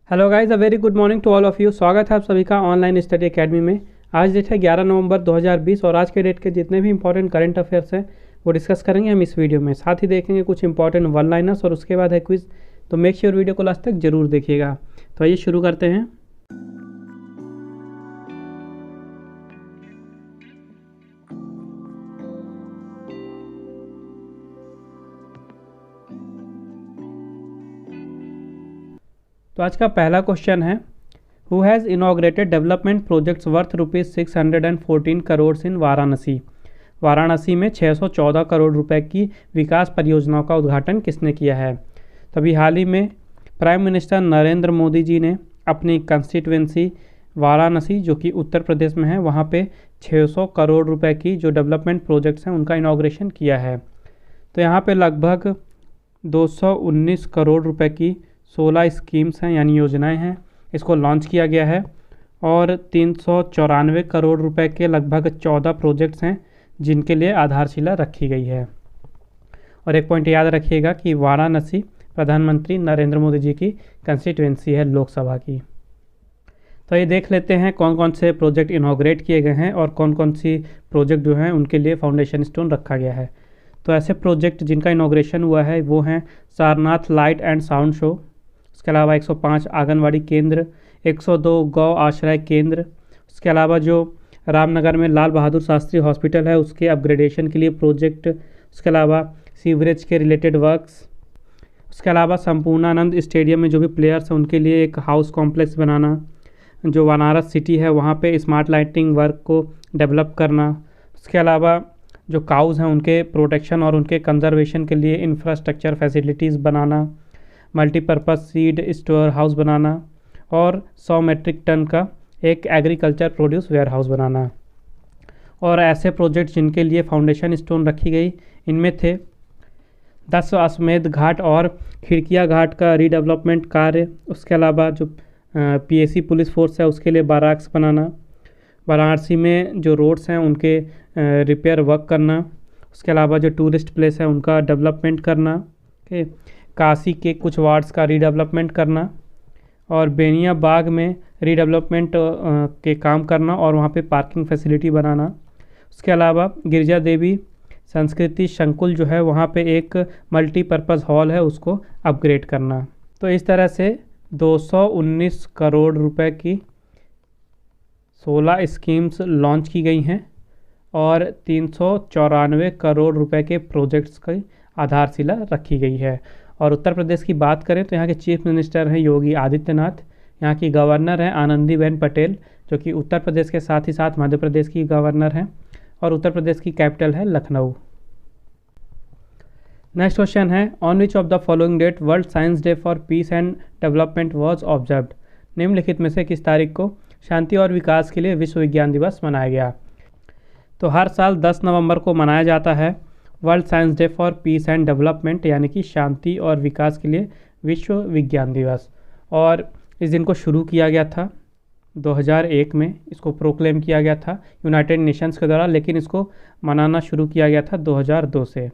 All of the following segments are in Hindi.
Hello guys, a very good morning to all of you. स्वागत है आप सभी का ऑनलाइन स्टडी एकेडमी में। आज डेट है 11 नवंबर 2020 और आज के डेट के जितने भी इंपॉर्टेंट करंट अफेयर्स हैं वो डिस्कस करेंगे हम इस वीडियो में। साथ ही देखेंगे कुछ इंपॉर्टेंट वन लाइनर्स और उसके बाद है क्विज। तो मेक श्योर वीडियो को लास्ट तक जरूर देखिएगा। तो आइए शुरू करते हैं। तो आज का पहला क्वेश्चन है, who has inaugurated development projects worth ₹614 crore in Varanasi. Varanasi में 614 करोड़ रुपए की विकास परियोजनाओं का उद्घाटन किसने किया है? तो अभी हाल ही में प्राइम मिनिस्टर नरेंद्र मोदी जी ने अपनी कंस्टिट्यूएंसी वाराणसी, जो कि उत्तर प्रदेश में है, वहाँ पे 600 करोड़ रुपए की जो डेवलपमेंट प्रोजेक्ट्स हैं उनका इनॉग्रेशन किया है। तो यहाँ पे लगभग 219 करोड़ रुपए की 16 स्कीम्स हैं यानी योजनाएं हैं, इसको लॉन्च किया गया है। और 394 करोड़ रुपए के लगभग 14 प्रोजेक्ट्स हैं जिनके लिए आधारशिला रखी गई है। और एक पॉइंट याद रखिएगा कि वाराणसी प्रधानमंत्री नरेंद्र मोदी जी की कंस्टिट्यूएंसी है लोकसभा की। तो ये देख लेते हैं कौन कौन से प्रोजेक्ट इनॉग्रेट किए गए हैं और कौन कौन सी प्रोजेक्ट जो हैं उनके लिए फाउंडेशन स्टोन रखा गया है। तो ऐसे प्रोजेक्ट जिनका इनॉग्रेशन हुआ है वो हैं Sarnath light and sound show, उसके अलावा 105 आंगनवाड़ी केंद्र, 102 गौ आश्रय केंद्र, उसके अलावा जो रामनगर में लाल बहादुर शास्त्री हॉस्पिटल है उसके अपग्रेडेशन के लिए प्रोजेक्ट, उसके अलावा सीवरेज के रिलेटेड वर्क्स, उसके अलावा संपूर्णानंद स्टेडियम में जो भी प्लेयर्स हैं उनके लिए एक हाउस कॉम्प्लेक्स बनाना, जो बनारस सिटी है वहाँ पे स्मार्ट लाइटिंग वर्क को डेवलप करना, उसके अलावा जो काउज़ हैं उनके प्रोटेक्शन और उनके कंजर्वेशन के लिए इंफ्रास्ट्रक्चर फैसिलिटीज़ बनाना, मल्टीपर्पज़ सीड स्टोर हाउस बनाना और 100 मीट्रिक टन का एक एग्रीकल्चर प्रोड्यूस वेयर हाउस बनाना। और ऐसे प्रोजेक्ट जिनके लिए फाउंडेशन स्टोन रखी गई इनमें थे 10 अश्वमेध घाट और खिड़किया घाट का रीडेवलपमेंट कार्य, उसके अलावा जो पीएसी पुलिस फोर्स है उसके लिए बाराक्स बनाना, वाराणसी में जो रोड्स हैं उनके रिपेयर वर्क करना, उसके अलावा जो टूरिस्ट प्लेस है उनका डेवलपमेंट करना, काशी के कुछ वार्ड्स का रीडेवलपमेंट करना और बेनिया बाग में रीडेवलपमेंट के काम करना और वहाँ पे पार्किंग फैसिलिटी बनाना। उसके अलावा गिरजा देवी संस्कृति संकुल जो है वहाँ पे एक मल्टीपर्पज़ हॉल है उसको अपग्रेड करना। तो इस तरह से 219 करोड़ रुपए की 16 स्कीम्स लॉन्च की गई हैं और 394 करोड़ रुपए के प्रोजेक्ट्स की आधारशिला रखी गई है। और उत्तर प्रदेश की बात करें तो यहाँ के चीफ मिनिस्टर हैं योगी आदित्यनाथ, यहाँ की गवर्नर हैं आनंदीबेन पटेल जो कि उत्तर प्रदेश के साथ ही साथ मध्य प्रदेश की गवर्नर हैं, और उत्तर प्रदेश की कैपिटल है लखनऊ। नेक्स्ट क्वेश्चन है, on which of the following date world science day for peace and development was observed. निम्नलिखित में से किस तारीख को शांति और विकास के लिए विश्व विज्ञान दिवस मनाया गया? तो हर साल 10 नवंबर को मनाया जाता है world science day for peace and development, यानी कि शांति और विकास के लिए विश्व विज्ञान दिवस। और इस दिन को शुरू किया गया था 2001 में, इसको प्रोक्लेम किया गया था यूनाइटेड नेशंस के द्वारा, लेकिन इसको मनाना शुरू किया गया था 2002 से।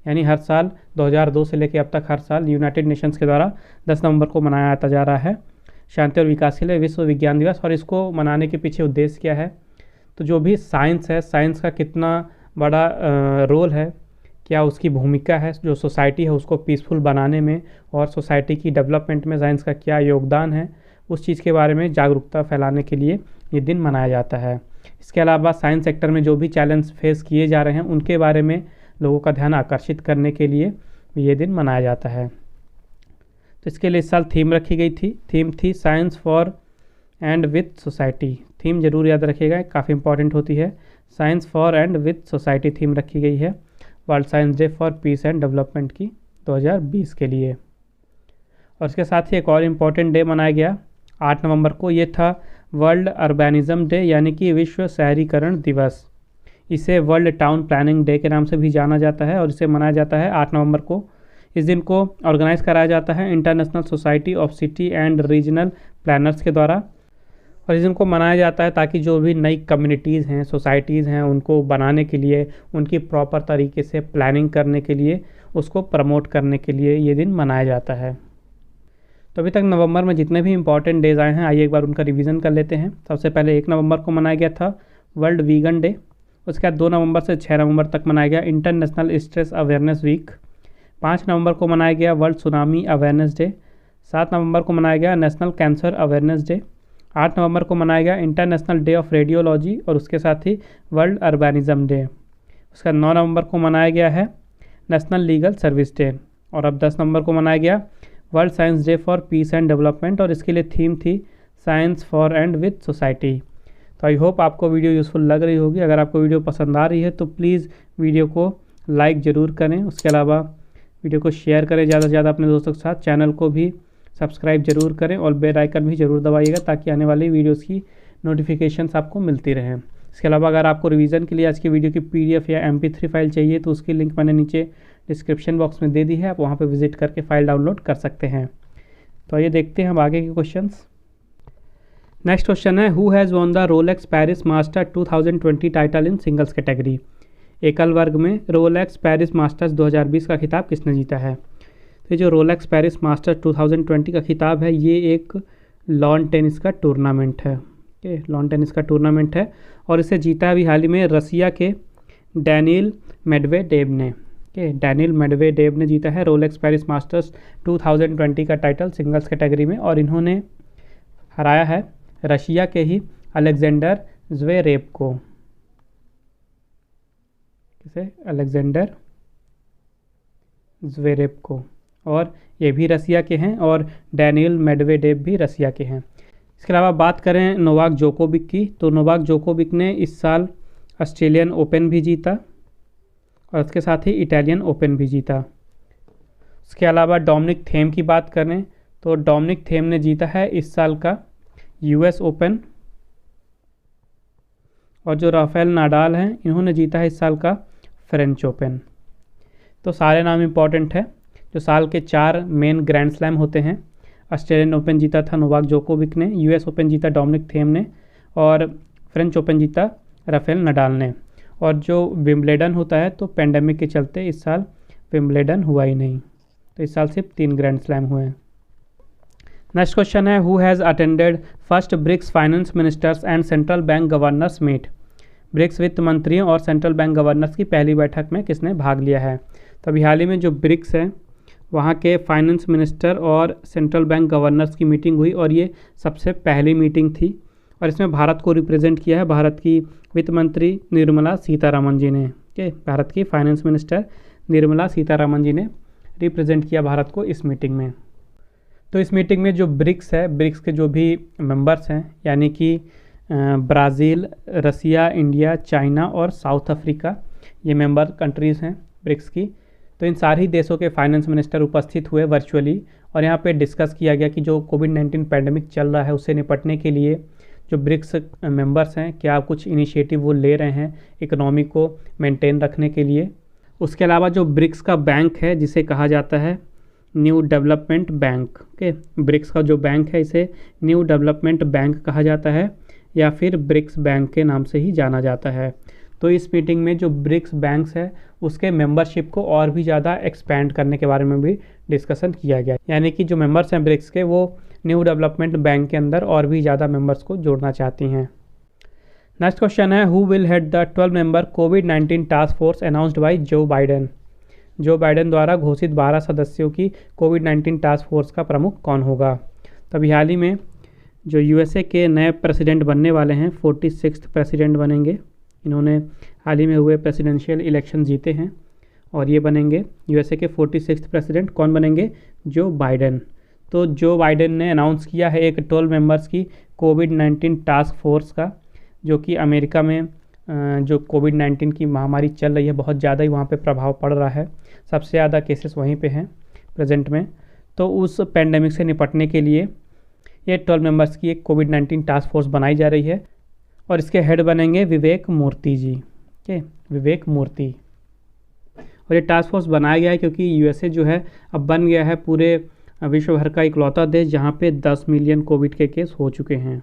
यानी हर साल 2002 से लेकर अब तक हर साल यूनाइटेड नेशंस के द्वारा 10 नवंबर को मनाया जाता जा रहा है शांति और विकास के लिए विश्व विज्ञान दिवस। और इसको मनाने के पीछे उद्देश्य क्या है? तो जो भी साइंस है, साइंस का कितना बड़ा रोल है, क्या उसकी भूमिका है, जो सोसाइटी है उसको पीसफुल बनाने में और सोसाइटी की डेवलपमेंट में साइंस का क्या योगदान है, उस चीज़ के बारे में जागरूकता फैलाने के लिए ये दिन मनाया जाता है। इसके अलावा साइंस सेक्टर में जो भी चैलेंज फेस किए जा रहे हैं उनके बारे में लोगों का ध्यान आकर्षित करने के लिए ये दिन मनाया जाता है। तो इसके लिए इस साल थीम रखी गई थी, थीम थी science for and with society. Theme जरूर याद रखिएगा, काफ़ी इंपॉर्टेंट होती है। Science for and with society theme रखी गई है world science day for peace and development की 2020 के लिए। और इसके साथ ही एक और इम्पॉर्टेंट डे मनाया गया 8 नवंबर को, ये था वर्ल्ड अर्बेनिज्म डे, यानी कि विश्व शहरीकरण दिवस। इसे वर्ल्ड टाउन प्लानिंग डे के नाम से भी जाना जाता है और इसे मनाया जाता है 8 नवंबर को। इस दिन को ऑर्गेनाइज कराया जाता है international society of city and regional planners के द्वारा। और इस दिन को मनाया जाता है ताकि जो भी नई कम्युनिटीज़ हैं, सोसाइटीज़ हैं, उनको बनाने के लिए, उनकी प्रॉपर तरीके से प्लानिंग करने के लिए, उसको प्रमोट करने के लिए ये दिन मनाया जाता है। तो अभी तक नवंबर में जितने भी इंपॉर्टेंट डेज आए हैं, आइए एक बार उनका रिवीजन कर लेते हैं। सबसे पहले 1 नवंबर को मनाया गया था वर्ल्ड वीगन डे। उसके बाद 2 नवंबर से 6 नवंबर तक मनाया गया इंटरनेशनल स्ट्रेस अवेयरनेस वीक। 5 नवंबर को मनाया गया वर्ल्ड सुनामी अवेयरनेस डे। 7 नवंबर को मनाया गया नेशनल कैंसर अवेयरनेस डे। 8 नवंबर को मनाया गया इंटरनेशनल डे ऑफ रेडियोलॉजी और उसके साथ ही वर्ल्ड अर्बेनिज्म डे। उसका 9 नवंबर को मनाया गया है नेशनल लीगल सर्विस डे। और अब 10 नवंबर को मनाया गया world science day for peace and development और इसके लिए थीम थी science for and with society. तो आई होप आपको वीडियो यूज़फुल लग रही होगी। अगर आपको वीडियो पसंद आ रही है तो प्लीज़ वीडियो को लाइक ज़रूर करें। उसके अलावा वीडियो को शेयर करें ज़्यादा से ज़्यादा अपने दोस्तों के साथ। चैनल को भी सब्सक्राइब जरूर करें और बेल आइकन भी ज़रूर दबाइएगा ताकि आने वाली वीडियोस की नोटिफिकेशंस आपको मिलती रहें। इसके अलावा अगर आपको रिवीजन के लिए आज की वीडियो की PDF या MP3 फाइल चाहिए तो उसकी लिंक मैंने नीचे डिस्क्रिप्शन बॉक्स में दे दी है, आप वहाँ पर विजिट करके फ़ाइल डाउनलोड कर सकते हैं। तो आइए देखते हैं हम आगे के क्वेश्चंस। नेक्स्ट क्वेश्चन है who has won the Rolex Paris master 2020 title in singles category. एकल वर्ग में रोलेक्स पेरिस मास्टर्स 2020 का खिताब किसने जीता है। तो जो रोलेक्स पेरिस मास्टर 2020 का खिताब है ये एक लॉन टेनिस का टूर्नामेंट है। लॉन टेनिस का टूर्नामेंट है और इसे जीता अभी हाल ही में रसिया के डैनियल मेडवेडेव ने। डैनियल मेडवेडेव ने जीता है रोलेक्स पेरिस मास्टर्स 2020 का टाइटल सिंगल्स कैटेगरी में और इन्होंने हराया है रशिया के ही अलेक्जेंडर ज़्वेरेव को। किसे? अलेक्जेंडर ज़्वेरेव को। और ये भी रसिया के हैं और डैनियल मेडवेडेव भी रसिया के हैं। इसके अलावा बात करें नोवाक जोकोविक की तो नोवाक जोकोविक ने इस साल ऑस्ट्रेलियन ओपन भी जीता और उसके साथ ही इटालियन ओपन भी जीता। उसके अलावा डोमिनिक थीम की बात करें तो डोमिनिक थीम ने जीता है इस साल का US ओपन और जो राफेल नाडाल हैं इन्होंने जीता है इस साल का फ्रेंच ओपन। तो सारे नाम इंपॉर्टेंट है। जो साल के 4 मेन ग्रैंड स्लैम होते हैं, ऑस्ट्रेलियन ओपन जीता था नोवाक जोकोविक ने, US ओपन जीता डोमिनिक थीम ने और फ्रेंच ओपन जीता राफेल नाडाल ने। और जो विम्बलेडन होता है तो पेंडेमिक के चलते इस साल विम्बलेडन हुआ ही नहीं, तो इस साल सिर्फ 3 ग्रैंड स्लैम हुए हैं। नेक्स्ट क्वेश्चन है who has attended first BRICS finance ministers and central bank governors meet. BRICS वित्त मंत्रियों और सेंट्रल बैंक गवर्नर्स की पहली बैठक में किसने भाग लिया है। तो अभी हाल ही में जो ब्रिक्स है वहाँ के फाइनेंस मिनिस्टर और सेंट्रल बैंक गवर्नर्स की मीटिंग हुई और ये सबसे पहली मीटिंग थी और इसमें भारत को रिप्रेजेंट किया है भारत की वित्त मंत्री निर्मला सीतारमण जी ने। भारत की फाइनेंस मिनिस्टर निर्मला सीतारमण जी ने रिप्रेजेंट किया भारत को इस मीटिंग में। तो इस मीटिंग में जो ब्रिक्स है, ब्रिक्स के जो भी मेंबर्स हैं यानी कि ब्राज़ील, रसिया, इंडिया, चाइना और साउथ अफ्रीका, ये मेंबर कंट्रीज़ हैं ब्रिक्स की। तो इन सारी देशों के फाइनेंस मिनिस्टर उपस्थित हुए वर्चुअली और यहाँ पे डिस्कस किया गया कि जो कोविड-19 पैंडेमिक चल रहा है उससे निपटने के लिए जो ब्रिक्स मेंबर्स हैं क्या कुछ इनिशिएटिव वो ले रहे हैं इकोनॉमी को मेंटेन रखने के लिए। उसके अलावा जो ब्रिक्स का बैंक है जिसे कहा जाता है न्यू डेवलपमेंट बैंक। ब्रिक्स का जो बैंक है इसे न्यू डेवलपमेंट बैंक कहा जाता है या फिर ब्रिक्स बैंक के नाम से ही जाना जाता है। तो इस मीटिंग में जो ब्रिक्स बैंक्स है उसके मेंबरशिप को और भी ज़्यादा एक्सपैंड करने के बारे में भी डिस्कशन किया गया, यानी कि जो मेंबर्स हैं ब्रिक्स के वो न्यू डेवलपमेंट बैंक के अंदर और भी ज़्यादा मेंबर्स को जोड़ना चाहती हैं। नेक्स्ट क्वेश्चन है who will head the 12 member covid task force announced by Joe Biden. Joe Biden द्वारा घोषित 12 सदस्यों की कोविड-19 टास्क फोर्स का प्रमुख कौन होगा। तभी हाल ही में जो USA के नए प्रेसिडेंट बनने वाले हैं 46th प्रेसिडेंट बनेंगे। इन्होंने हाल ही में हुए प्रेसिडेंशियल इलेक्शन जीते हैं और ये बनेंगे USA के 46th प्रेसिडेंट। कौन बनेंगे? Joe Biden. तो जो बाइडेन ने अनाउंस किया है एक 12 मेंबर्स की कोविड-19 टास्क फोर्स का, जो कि अमेरिका में जो कोविड-19 की महामारी चल रही है बहुत ज़्यादा ही वहाँ पे प्रभाव पड़ रहा है, सबसे ज़्यादा केसेस वहीं पे हैं प्रेजेंट में। तो उस पेंडेमिक से निपटने के लिए ये 12 मेंबर्स की एक कोविड-19 टास्क फोर्स बनाई जा रही है और इसके हेड बनेंगे विवेक मूर्ति जी। विवेक मूर्ति। और ये टास्क फोर्स बनाया गया है क्योंकि USA जो है अब बन गया है पूरे विश्व भर का इकलौता देश जहाँ पे 10 मिलियन कोविड के केस हो चुके हैं।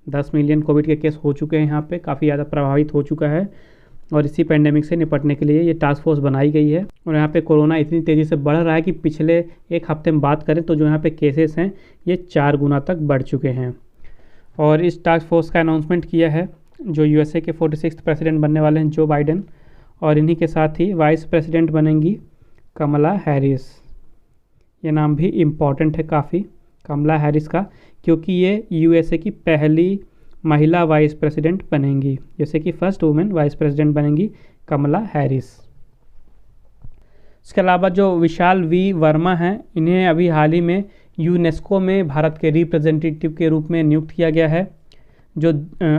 10 मिलियन कोविड के केस हो चुके हैं यहाँ पे, काफ़ी ज़्यादा प्रभावित हो चुका है और इसी पेंडेमिक से निपटने के लिए ये टास्क फोर्स बनाई गई है। और यहाँ पे कोरोना इतनी तेज़ी से बढ़ रहा है कि पिछले एक हफ्ते में बात करें तो जो यहाँ पे केसेस हैं ये 4 गुना तक बढ़ चुके हैं। और इस टास्क फोर्स का अनाउंसमेंट किया है जो यूएसए के 46th प्रेसिडेंट बनने वाले हैं जो बाइडेन, और इन्हीं के साथ ही वाइस प्रेसिडेंट बनेंगी कमला हैरिस। ये नाम भी इम्पॉर्टेंट है काफ़ी कमला हैरिस का, क्योंकि ये यूएसए की पहली महिला वाइस प्रेसिडेंट बनेंगी, जैसे कि फर्स्ट वुमेन वाइस प्रेसिडेंट बनेंगी कमला हैरिस। इसके अलावा जो विशाल वी वर्मा हैं, इन्हें अभी हाल ही में यूनेस्को में भारत के रिप्रेजेंटेटिव के रूप में नियुक्त किया गया है। जो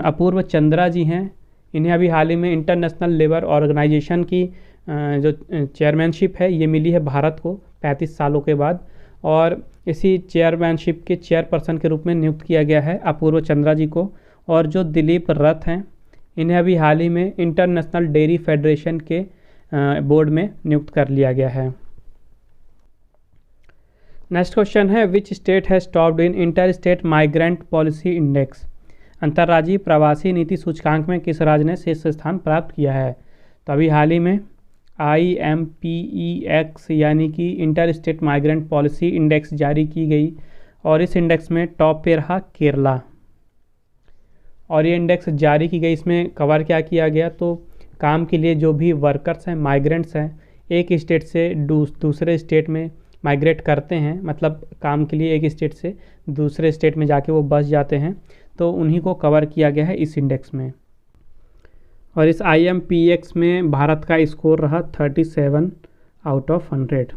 अपूर्व चंद्रा जी हैं, इन्हें अभी हाल ही में इंटरनेशनल लेबर ऑर्गेनाइजेशन की जो चेयरमैनशिप है ये मिली है भारत को 35 सालों के बाद, और इसी चेयरमैनशिप के चेयरपर्सन के रूप में नियुक्त किया गया है अपूर्व चंद्रा जी को। और जो दिलीप रथ हैं, इन्हें अभी हाल ही में इंटरनेशनल डेयरी फेडरेशन के बोर्ड में नियुक्त कर लिया गया है। नेक्स्ट क्वेश्चन है which state has topped in inter state migrant policy index. अंतर्राज्यीय प्रवासी नीति सूचकांक में किस राज्य ने शीर्ष स्थान प्राप्त किया है। तो अभी हाल ही में IMPEX यानी कि inter state migrant policy index जारी की गई, और इस इंडेक्स में टॉप पे रहा केरला। और ये इंडेक्स जारी की गई, इसमें कवर क्या किया गया, तो काम के लिए जो भी वर्कर्स हैं, माइग्रेंट्स हैं, एक स्टेट से दूसरे स्टेट में माइग्रेट करते हैं, मतलब काम के लिए एक स्टेट से दूसरे स्टेट में जाके वो बस जाते हैं, तो उन्हीं को कवर किया गया है इस इंडेक्स में। और इस IMPEX में भारत का स्कोर रहा 37 आउट ऑफ 100।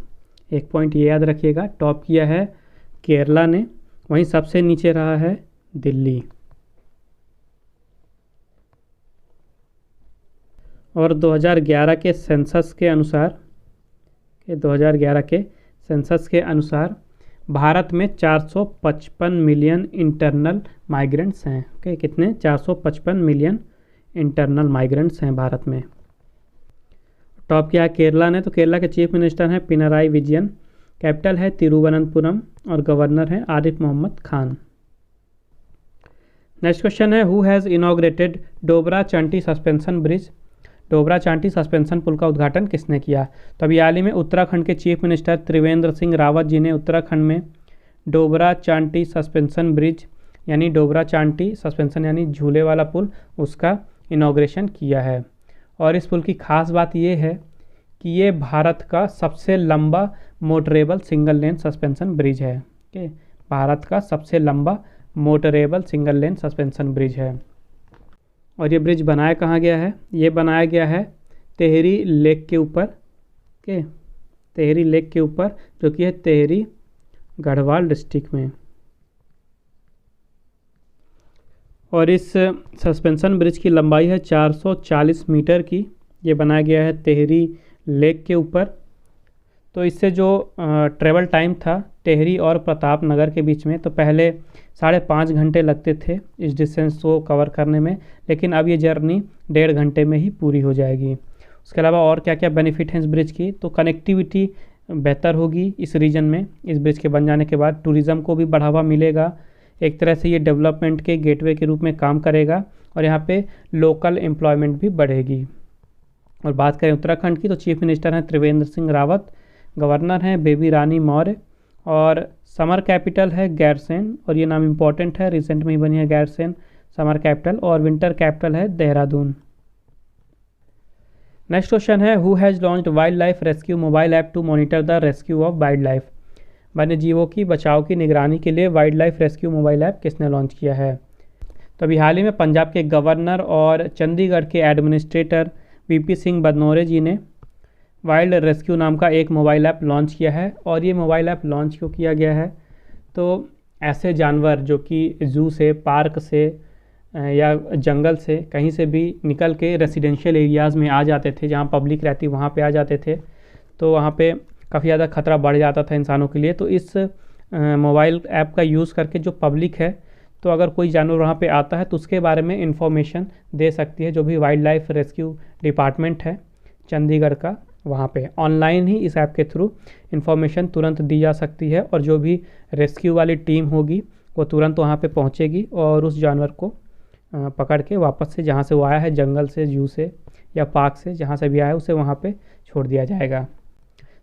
एक पॉइंट ये याद रखिएगा, टॉप किया है केरला ने, वहीं सबसे नीचे रहा है दिल्ली। और 2011 के सेंसस के अनुसार भारत में 455 मिलियन इंटरनल माइग्रेंट्स हैं। ओके, कितने? 455 मिलियन इंटरनल माइग्रेंट्स हैं भारत में। टॉप किया है केरला ने, तो केरला के चीफ मिनिस्टर हैं पिनराई विजयन, कैपिटल है तिरुवनंतपुरम, और गवर्नर हैं आरिफ मोहम्मद खान। नेक्स्ट क्वेश्चन है हु हैज़ इनॉग्रेटेड डोबरा चांटी सस्पेंशन ब्रिज। डोबरा चांटी सस्पेंशन पुल का उद्घाटन किसने किया। तो अभी हाल ही में उत्तराखंड के चीफ मिनिस्टर त्रिवेंद्र सिंह रावत जी ने उत्तराखंड में डोबरा चांटी सस्पेंशन ब्रिज यानी डोबरा चांटी सस्पेंशन यानी झूले वाला पुल, उसका इनॉग्रेशन किया है। और इस पुल की खास बात ये है कि ये भारत का सबसे लंबा motorable single lane suspension bridge है। ओके, भारत का सबसे लंबा motorable single lane suspension bridge है। और ये ब्रिज बनाया कहाँ गया है? ये बनाया गया है तेहरी लेक के ऊपर। ओके, तेहरी लेक के ऊपर, जो कि है तेहरी गढ़वाल डिस्ट्रिक्ट में। और इस सस्पेंशन ब्रिज की लंबाई है 440 मीटर की। ये बनाया गया है तेहरी लेक के ऊपर। तो इससे जो ट्रेवल टाइम था टेहरी और प्रताप नगर के बीच में, तो पहले 5.5 घंटे लगते थे इस डिस्टेंस को कवर करने में, लेकिन अब ये जर्नी 1.5 घंटे में ही पूरी हो जाएगी। उसके अलावा और क्या क्या बेनिफिट हैं इस ब्रिज की, तो कनेक्टिविटी बेहतर होगी इस रीजन में। इस ब्रिज के बन जाने के बाद टूरिज़्म को भी बढ़ावा मिलेगा। एक तरह से ये डेवलपमेंट के गेटवे के रूप में काम करेगा, और यहाँ पे लोकल एम्प्लॉयमेंट भी बढ़ेगी। और बात करें उत्तराखंड की, तो चीफ मिनिस्टर हैं त्रिवेंद्र सिंह रावत, गवर्नर हैं बेबी रानी मौर्य, और समर कैपिटल है गैरसैंण, और ये नाम इम्पॉर्टेंट है, रिसेंट में ही बनी है गैरसैंण समर कैपिटल, और विंटर कैपिटल है देहरादून। नेक्स्ट क्वेश्चन है who has launched wildlife rescue mobile app to monitor the rescue of wildlife. वन्य जीवों की बचाव की निगरानी के लिए wildlife rescue mobile app किसने लॉन्च किया है। तो अभी हाल ही में पंजाब के गवर्नर और चंडीगढ़ के एडमिनिस्ट्रेटर VP सिंह बदनौरे जी ने वाइल्ड रेस्क्यू नाम का एक मोबाइल ऐप लॉन्च किया है। और ये मोबाइल ऐप लॉन्च क्यों किया गया है, तो ऐसे जानवर जो कि ज़ू से, पार्क से या जंगल से कहीं से भी निकल के रेसिडेंशियल एरियाज़ में आ जाते थे, जहाँ पब्लिक रहती वहाँ पे आ जाते थे, तो वहाँ पे काफ़ी ज़्यादा खतरा बढ़ जाता था इंसानों के लिए। तो इस मोबाइल ऐप का यूज़ करके जो पब्लिक है, तो अगर कोई जानवर वहाँ पे आता है तो उसके बारे में इंफॉर्मेशन दे सकती है जो भी वाइल्ड लाइफ रेस्क्यू डिपार्टमेंट है चंडीगढ़ का, वहाँ पे ऑनलाइन ही इस ऐप के थ्रू इंफॉर्मेशन तुरंत दी जा सकती है। और जो भी रेस्क्यू वाली टीम होगी वो तुरंत वहाँ पे पहुँचेगी और उस जानवर को पकड़ के वापस से जहाँ से वो आया है, जंगल से, जू से या पार्क से, जहाँ से भी आया है उसे वहाँ पे छोड़ दिया जाएगा।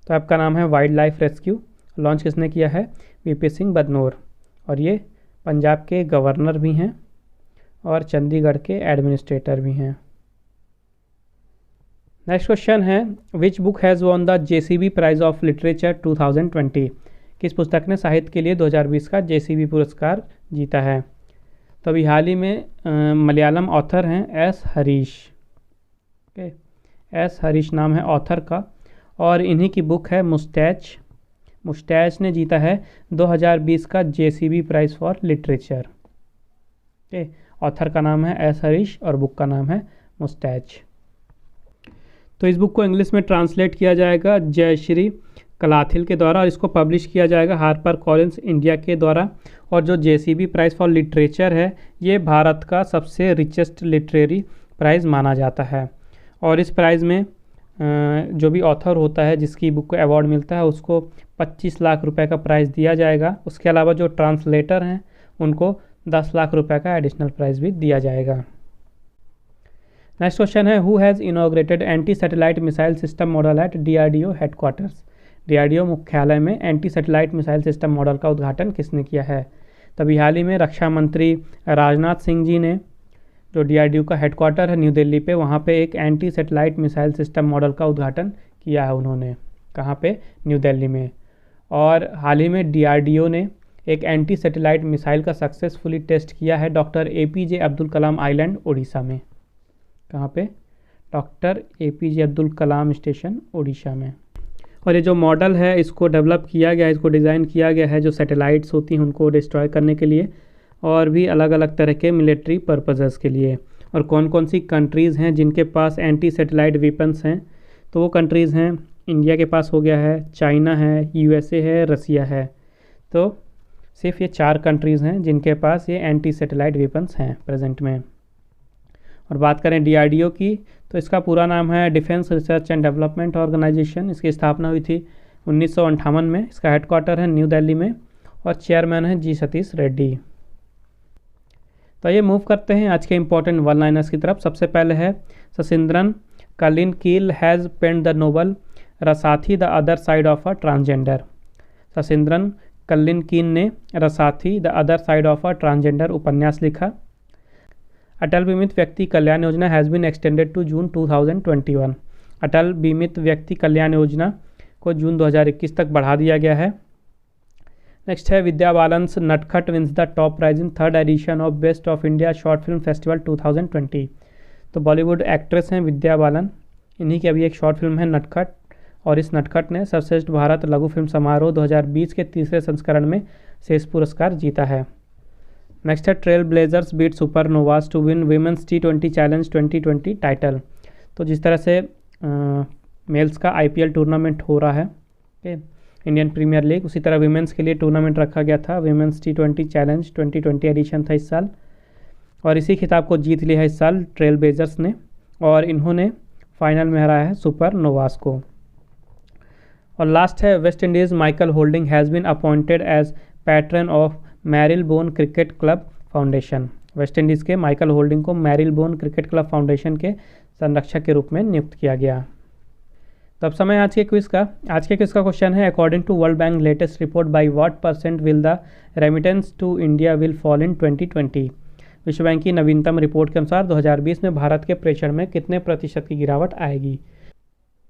तो ऐप का नाम है वाइल्ड लाइफ रेस्क्यू। लॉन्च किसने किया है? वीपी सिंह बदनोर, और ये पंजाब के गवर्नर भी हैं और चंडीगढ़ के एडमिनिस्ट्रेटर भी हैं। नेक्स्ट क्वेश्चन है, which book has won the JCB prize of literature 2020? किस पुस्तक ने साहित्य के लिए 2020 का JCB पुरस्कार जीता है? तो अभी हाल ही में मलयालम ऑथर हैं S Harish. Okay, S Harish नाम है ऑथर का, और इन्हीं की बुक है मुस्टैच। मुस्टैच ने जीता है 2020 का JCB prize for literature. Okay, author का नाम है एस हरीश और बुक का नाम है मुस्टैच। तो इस बुक को इंग्लिश में ट्रांसलेट किया जाएगा जयश्री कलाथिल के द्वारा, और इसको पब्लिश किया जाएगा हार्पर कॉलिन्स इंडिया के द्वारा। और जो JCB प्राइज़ फॉर लिटरेचर है, ये भारत का सबसे रिचेस्ट लिटरेरी प्राइज़ माना जाता है। और इस प्राइज़ में जो भी ऑथर होता है, जिसकी बुक को अवार्ड मिलता है, उसको 25 लाख रुपए का प्राइज़ दिया जाएगा। उसके अलावा जो ट्रांसलेटर हैं उनको 10 लाख रुपए का एडिशनल प्राइज़ भी दिया जाएगा। नेक्स्ट क्वेश्चन है, who has inaugurated anti satellite missile system model at DRDO headquarters? DRDO मुख्यालय में anti satellite missile system model का उद्घाटन किसने किया है? तभी हाल ही में रक्षा मंत्री राजनाथ सिंह जी ने, जो DRDO का हेडक्वार्टर है न्यू दिल्ली पे, वहाँ पे एक anti satellite missile system model का उद्घाटन किया है उन्होंने। कहाँ पे? न्यू दिल्ली में। और हाल ही में DRDO ने एक एंटी सैटेलाइट मिसाइल का सक्सेसफुली टेस्ट किया है doctor APJ Abdul Kalam island Orissa में। कहाँ पे? Doctor APJ Abdul Kalam station Orissa में। और ये जो मॉडल है, इसको डेवलप किया गया है, इसको डिज़ाइन किया गया है जो सैटेलाइट्स होती हैं उनको डिस्ट्रॉय करने के लिए, और भी अलग अलग तरह के मिलिट्री पर्पसेस के लिए। और कौन कौन सी कंट्रीज़ हैं जिनके पास एंटी सैटेलाइट वेपन्स हैं? तो वो कंट्रीज़ हैं, इंडिया के पास हो गया है, चाइना है, USA है, रसिया है। तो सिर्फ ये 4 कंट्रीज़ हैं जिनके पास ये एंटी सैटेलाइट वेपन्स हैं प्रेजेंट में। और बात करें DRDO की, तो इसका पूरा नाम है Defence Research and Development Organisation. इसकी स्थापना हुई थी 1958 में। इसका हेडक्वार्टर है न्यू दिल्ली में और चेयरमैन है G सतीश रेड्डी। तो ये मूव करते हैं आज के इंपॉर्टेंट वन लाइनर्स की तरफ। सबसे पहले है, Sasindran Kallinkeel has penned the novel Rasathi the other side of a transgender. Sasindran Kallinkeel ने Rasathi the other side of a transgender उपन्यास लिखा। Atal Bimit Vyakti Kalyan Yojana has been extended to June 2021। Atal Bimit Vyakti Kalyan योजना को जून 2021 तक बढ़ा दिया गया है। नेक्स्ट है, Vidya Balan's Natkhat wins the top prize in 3rd edition of best of India short film festival 2020। तो बॉलीवुड एक्ट्रेस हैं विद्या बालन, इन्हीं की अभी एक शॉर्ट फिल्म है नटखट, और इस नटखट ने सर्वश्रेष्ठ भारत लघु फिल्म समारोह 2020 के 3रे संस्करण में शेष पुरस्कार जीता है। नेक्स्ट है, Trailblazers beat Supernovas to win women's T20 challenge 2020 title. तो जिस तरह से मेल्स का IPL टूर्नामेंट हो रहा है, इंडियन प्रीमियर लीग, उसी तरह वीमेंस के लिए टूर्नामेंट रखा गया था, वीमेंस T20 चैलेंज 2020 एडिशन था इस साल, और इसी खिताब को जीत लिया है इस साल ट्रेल ब्लेजर्स ने, और इन्होंने फाइनल में हराया है सुपरनोवास को। और लास्ट है, West Indies Michael Holding has been appointed as patron of Marylebone cricket club foundation. West Indies के माइकल होल्डिंग को मैरिलबोन क्रिकेट क्लब फाउंडेशन के संरक्षक के रूप में नियुक्त किया गया। तो अब समय आज के क्विज़ का। आज के क्विज़ का क्वेश्चन है, according to world bank latest report by what % will the remittance to India will fall in 2020। विश्व बैंक की नवीनतम रिपोर्ट के अनुसार 2020 में भारत के प्रेषण में कितने प्रतिशत की गिरावट आएगी?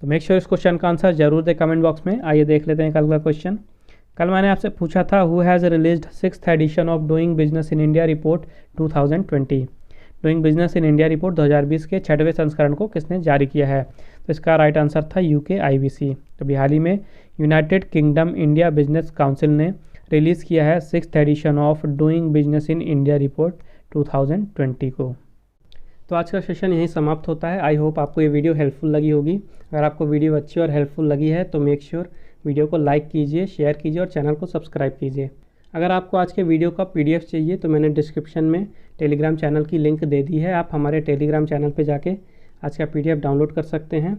तो मेक श्योर इस क्वेश्चन का आंसर जरूर दें कमेंट बॉक्स में। आइए देख लेते हैं कल का क्वेश्चन। कल मैंने आपसे पूछा था, who has released 6th edition of doing business in India report 2020। Doing business in India report 2020 के 6वें संस्करण को किसने जारी किया है? तो इसका राइट आंसर था UK IBC। तो हाल ही में United Kingdom India business council ने रिलीज़ किया है 6th edition of doing business in India report 2020 को। तो आज का सेशन यहीं समाप्त होता है। आई होप आपको ये वीडियो हेल्पफुल लगी होगी। अगर आपको वीडियो अच्छी और हेल्पफुल लगी है तो मेक श्योर वीडियो को लाइक कीजिए, शेयर कीजिए और चैनल को सब्सक्राइब कीजिए। अगर आपको आज के वीडियो का PDF चाहिए तो मैंने डिस्क्रिप्शन में टेलीग्राम चैनल की लिंक दे दी है। आप हमारे टेलीग्राम चैनल पे जाके आज का PDF डाउनलोड कर सकते हैं।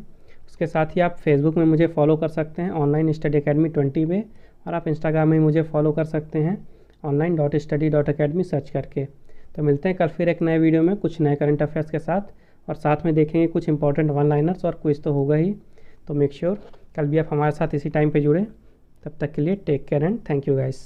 उसके साथ ही आप फेसबुक में मुझे फॉलो कर सकते हैं ऑनलाइन स्टडी अकेडमी 20 में, और आप इंस्टाग्राम में मुझे फॉलो कर सकते हैं online.study.academy सर्च करके। तो मिलते हैं कल फिर एक नए वीडियो में कुछ नए करंट अफेयर्स के साथ, और साथ में देखेंगे कुछ इंपॉर्टेंट वन लाइनर्स, और क्विज तो होगा ही। तो मेक श्योर कल भी आप हमारे साथ इसी टाइम पे जुड़े। तब तक के लिए take care and thank you guys.